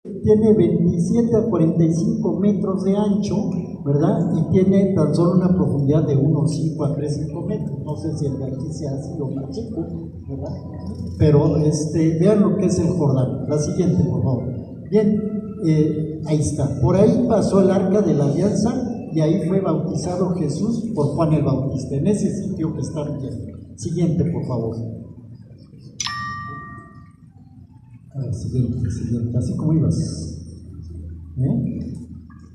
tiene 27 a 45 metros de ancho, ¿verdad? Y tiene tan solo una profundidad de unos 5 a 3,5 metros. No sé si el de aquí sea así o más chico, ¿verdad? Pero vean lo que es el Jordán. La siguiente, por favor. Bien, ahí está. Por ahí pasó el arca de la alianza y ahí fue bautizado Jesús por Juan el Bautista, en ese sitio que están viendo. Siguiente, por favor. A ver, siguiente, así como ibas.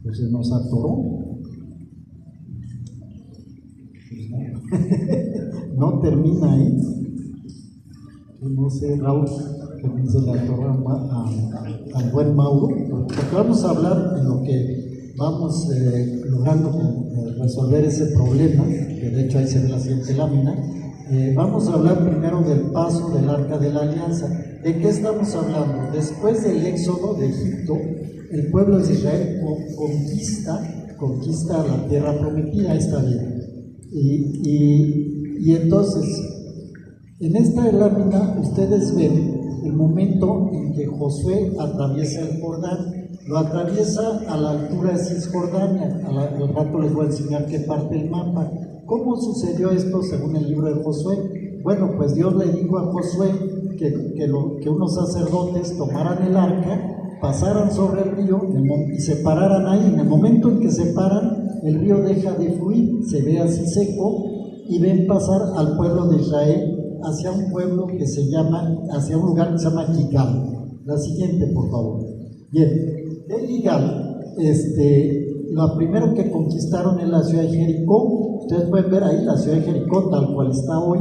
Pues se nos atoró. No termina ahí. No sé, Raúl, que se le atoró al buen Mauro, porque vamos a hablar en lo que vamos logrando resolver ese problema, que de hecho ahí se ve la siguiente lámina. Vamos a hablar primero del paso del Arca de la Alianza. ¿De qué estamos hablando? Después del éxodo de Egipto, el pueblo de Israel conquista la tierra prometida, está bien. Y entonces, en esta lámina ustedes ven el momento en que Josué atraviesa el Jordán. Lo atraviesa a la altura de Cisjordania. Al rato les voy a enseñar qué parte del mapa. ¿Cómo sucedió esto según el libro de Josué? Bueno, pues Dios le dijo a Josué que unos sacerdotes tomaran el arca, pasaran sobre el río y se pararan ahí. En el momento en que se paran, el río deja de fluir, se ve así seco, y ven pasar al pueblo de Israel hacia un pueblo que se llama, hacia un lugar que se llama Gilgal. La siguiente, por favor. Bien, de Gilgal, lo primero que conquistaron es la ciudad de Jericó. Ustedes pueden ver ahí la ciudad de Jericó tal cual está hoy.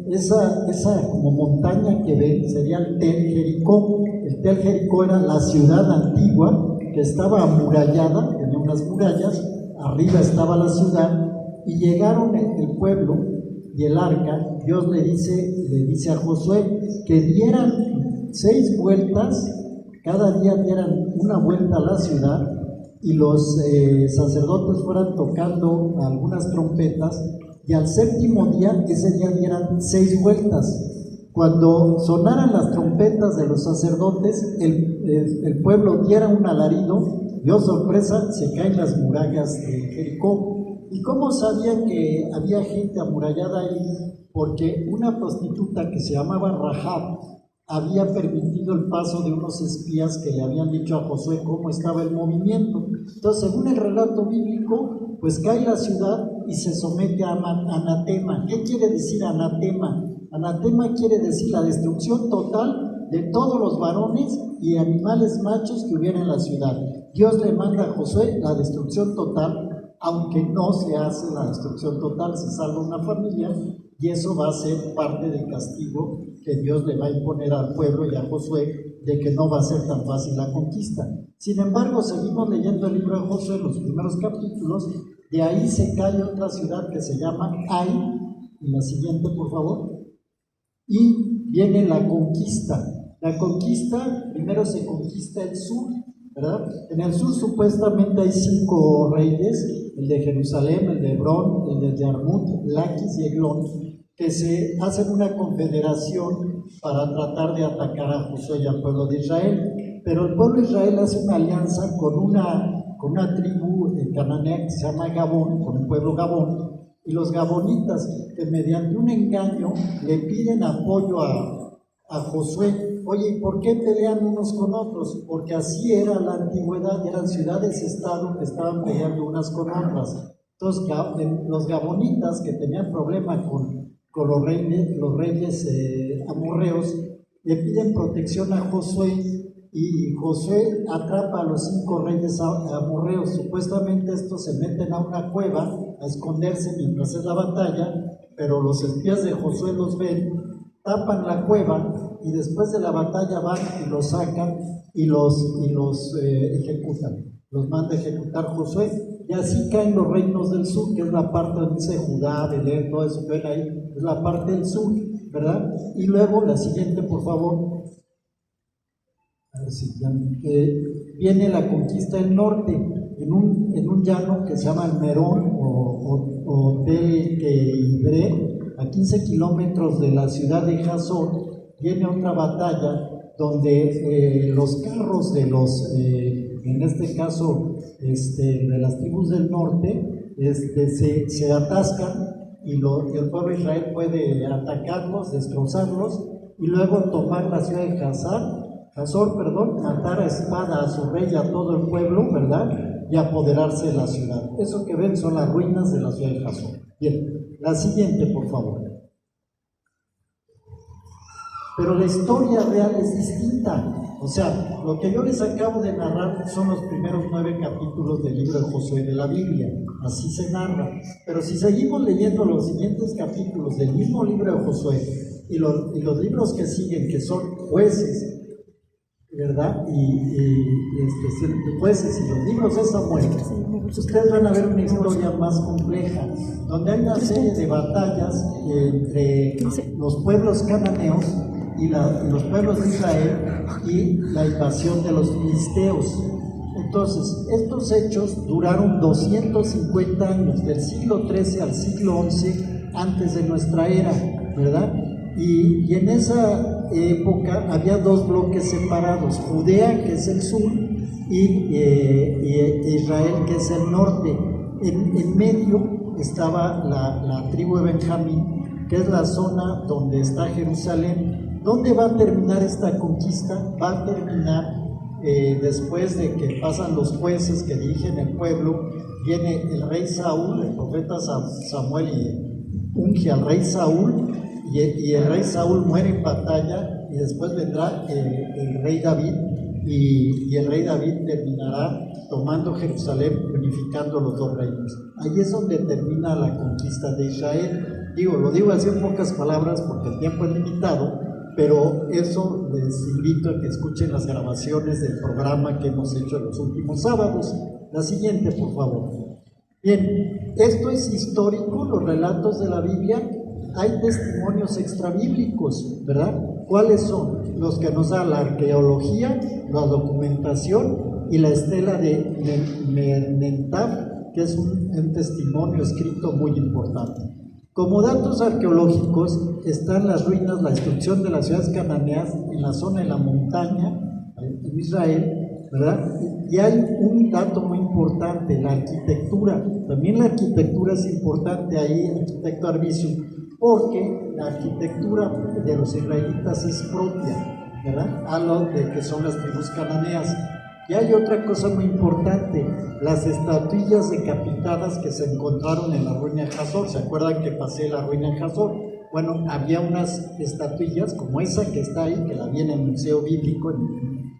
Esa como montaña que ven sería el Tel Jericó. El Tel Jericó era la ciudad antigua que estaba amurallada, tenía unas murallas, arriba estaba la ciudad, y llegaron el pueblo y el arca. Dios le dice a Josué que dieran 6 vueltas, cada día dieran una vuelta a la ciudad, y los sacerdotes fueran tocando algunas trompetas, y al 7º día, ese día dieran 6 vueltas. Cuando sonaran las trompetas de los sacerdotes, el pueblo diera un alarido, y oh sorpresa, se caen las murallas de Jericó. ¿Y cómo sabían que había gente amurallada ahí? Porque una prostituta que se llamaba Rahab había permitido el paso de unos espías que le habían dicho a Josué cómo estaba el movimiento. Entonces, según el relato bíblico, pues cae la ciudad y se somete a anatema. ¿Qué quiere decir anatema? Anatema quiere decir la destrucción total de todos los varones y animales machos que hubiera en la ciudad. Dios le manda a Josué la destrucción total, aunque no se hace la destrucción total, se salva una familia, y eso va a ser parte del castigo que Dios le va a imponer al pueblo y a Josué, de que no va a ser tan fácil la conquista. Sin embargo, seguimos leyendo el libro de Josué, los primeros capítulos. De ahí se cae otra ciudad que se llama Ai, y la siguiente, por favor, y viene la conquista. La conquista, primero se conquista el sur, ¿verdad? En el sur supuestamente hay 5 reyes, el de Jerusalén, el de Hebrón, el de Yarmut, Laquis y Eglón, que se hacen una confederación para tratar de atacar a Josué y al pueblo de Israel. Pero el pueblo de Israel hace una alianza con una tribu cananea que se llama Gabón, con el pueblo Gabón, y los gabonitas, que mediante un engaño le piden apoyo a Josué. Oye, ¿y por qué pelean unos con otros? Porque así era la antigüedad, eran ciudades-estado que estaban peleando unas con otras. Entonces, los gabonitas, que tenían problema con los reyes amorreos, le piden protección a Josué, y Josué atrapa a los 5 reyes amorreos. Supuestamente estos se meten a una cueva a esconderse mientras es la batalla, pero los espías de Josué los ven, tapan la cueva, y después de la batalla van y los sacan y los ejecutan. Los manda a ejecutar Josué, y así caen los reinos del sur, que es la parte donde dice Judá, Belén, todo eso que ven ahí, es la parte del sur, ¿verdad? Y luego la siguiente, por favor. A ver si viene la conquista del norte, en un llano que se llama el Merón o Tel Queibre, a 15 kilómetros de la ciudad de Jasón. Viene otra batalla donde los carros de los, en este caso, de las tribus del norte, se atascan y el pueblo de Israel puede atacarlos, destrozarlos y luego tomar la ciudad de Hazor, matar a espada a su rey y a todo el pueblo, ¿verdad? Y apoderarse de la ciudad. Eso que ven son las ruinas de la ciudad de Hazor. Bien, la siguiente, por favor. Pero la historia real es distinta. O sea, lo que yo les acabo de narrar son los primeros 9 capítulos del libro de Josué de la Biblia. Así se narra. Pero si seguimos leyendo los siguientes capítulos del mismo libro de Josué y los libros que siguen, que son Jueces, ¿verdad? Jueces y los libros de Samuel, ustedes van a ver una historia más compleja, donde hay una serie de batallas entre los pueblos cananeos y los pueblos de Israel y la invasión de los filisteos. Entonces, estos hechos duraron 250 años, del siglo XIII al siglo XI antes de nuestra era, ¿verdad? Y en esa época había 2 bloques separados, Judea, que es el sur, y Israel, que es el norte. En medio estaba la tribu de Benjamín, que es la zona donde está Jerusalén. ¿Dónde va a terminar esta conquista? Va a terminar después de que pasan los jueces que dirigen el pueblo, viene el rey Saúl, el profeta Samuel, y unge al rey Saúl, y el rey Saúl muere en batalla, y después vendrá el rey David, y el rey David terminará tomando Jerusalén, unificando los 2 reinos. Ahí es donde termina la conquista de Israel. Lo digo así en pocas palabras porque el tiempo es limitado, pero eso les invito a que escuchen las grabaciones del programa que hemos hecho en los últimos sábados. La siguiente, por favor. Bien, esto es histórico, los relatos de la Biblia. Hay testimonios extrabíblicos, ¿verdad? ¿Cuáles son? Los que nos da la arqueología, la documentación y la estela de Mentab, que es un testimonio escrito muy importante. Como datos arqueológicos están las ruinas, la destrucción de las ciudades cananeas en la zona de la montaña, en Israel, ¿verdad? Y hay un dato muy importante, la arquitectura. También la arquitectura es importante ahí, arquitecto Arvizu, porque la arquitectura de los israelitas es propia, ¿verdad? A lo de que son las tribus cananeas. Y hay otra cosa muy importante, las estatuillas decapitadas que se encontraron en la ruina de Hazor. ¿Se acuerdan que pasé la ruina de Hazor? Bueno, había unas estatuillas como esa que está ahí, que la vi en el Museo Bíblico en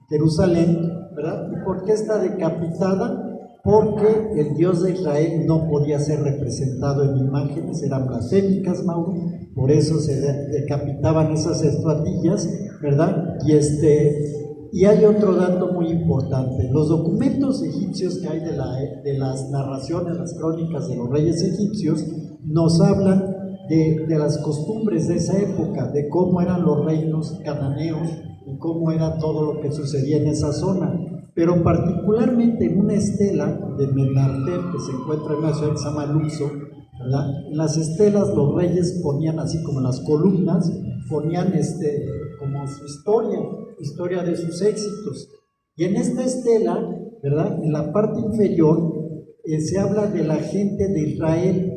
Jerusalén, ¿verdad? ¿Y por qué está decapitada? Porque el Dios de Israel no podía ser representado en imágenes, eran blasfémicas, Mauro, por eso se decapitaban esas estatuillas, ¿verdad? Y hay otro dato muy importante, los documentos egipcios que hay de las narraciones, las crónicas de los reyes egipcios, nos hablan de las costumbres de esa época, de cómo eran los reinos cananeos y cómo era todo lo que sucedía en esa zona. Pero particularmente en una estela de Menartet que se encuentra en una ciudad que se llama Luxor, ¿verdad? En las estelas los reyes ponían, así como en las columnas, ponían como su historia de sus éxitos. Y en esta estela, ¿verdad? En la parte inferior se habla de la gente de Israel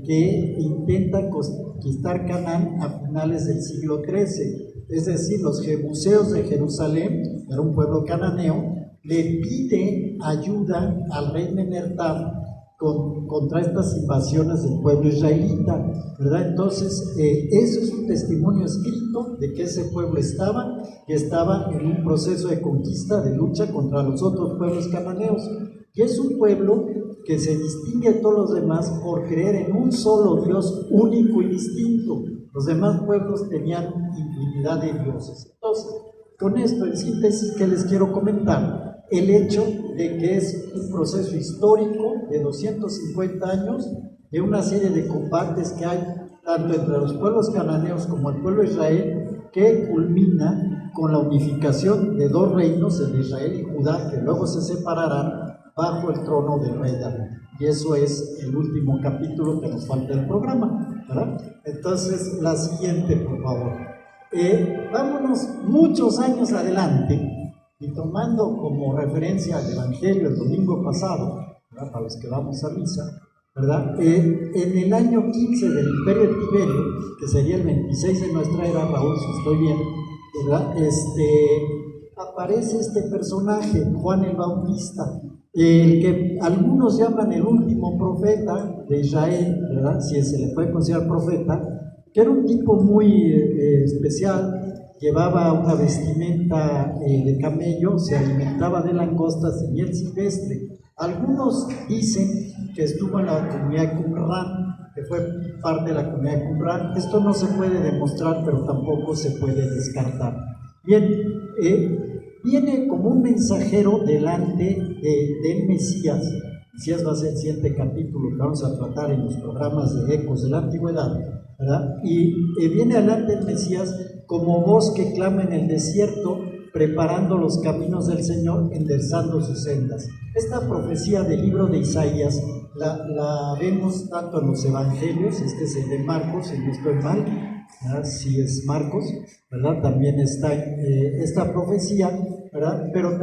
que intenta conquistar Canaán a finales del siglo XIII. Es decir, los jebuseos de Jerusalén, era un pueblo cananeo, le pide ayuda al rey Menertab contra estas invasiones del pueblo israelita, ¿verdad? Entonces, eso es un testimonio escrito de que ese pueblo estaba en un proceso de conquista, de lucha contra los otros pueblos cananeos. Y es un pueblo que se distingue de todos los demás por creer en un solo Dios único y distinto. Los demás pueblos tenían infinidad de dioses. Entonces, con esto, en síntesis, ¿qué les quiero comentar? El hecho de que es un proceso histórico de 250 años, de una serie de combates que hay tanto entre los pueblos cananeos como el pueblo de Israel, que culmina con la unificación de 2 reinos, el de Israel y Judá, que luego se separarán bajo el trono del rey David. Y eso es el último capítulo que nos falta del programa, ¿verdad? Entonces, la siguiente, por favor. Vámonos muchos años adelante y tomando como referencia el Evangelio el domingo pasado, ¿verdad? Para los que vamos a misa, ¿verdad? En el año 15 del Imperio de Tiberio, que sería el 26 de nuestra era, Raúl, si estoy bien, ¿verdad? Aparece este personaje, Juan el Bautista, el que algunos llaman el último profeta de Israel, ¿verdad? Si se le puede considerar profeta, que era un tipo muy especial, llevaba una vestimenta de camello, se alimentaba de langostas y miel silvestre. Algunos dicen que estuvo en la comunidad de Qumran, que fue parte de la comunidad de Qumran. Esto no se puede demostrar, pero tampoco se puede descartar. Bien, viene como un mensajero delante del Mesías. Mesías va a ser el siguiente capítulo que vamos a tratar en los programas de Ecos de la Antigüedad, ¿verdad? Y viene adelante el Mesías como voz que clama en el desierto, preparando los caminos del Señor, enderezando sus sendas. Esta profecía del libro de Isaías la vemos tanto en los evangelios, este es el de Marcos, si no estoy mal, ¿verdad? Si es Marcos, ¿verdad? También está esta profecía, ¿verdad? Pero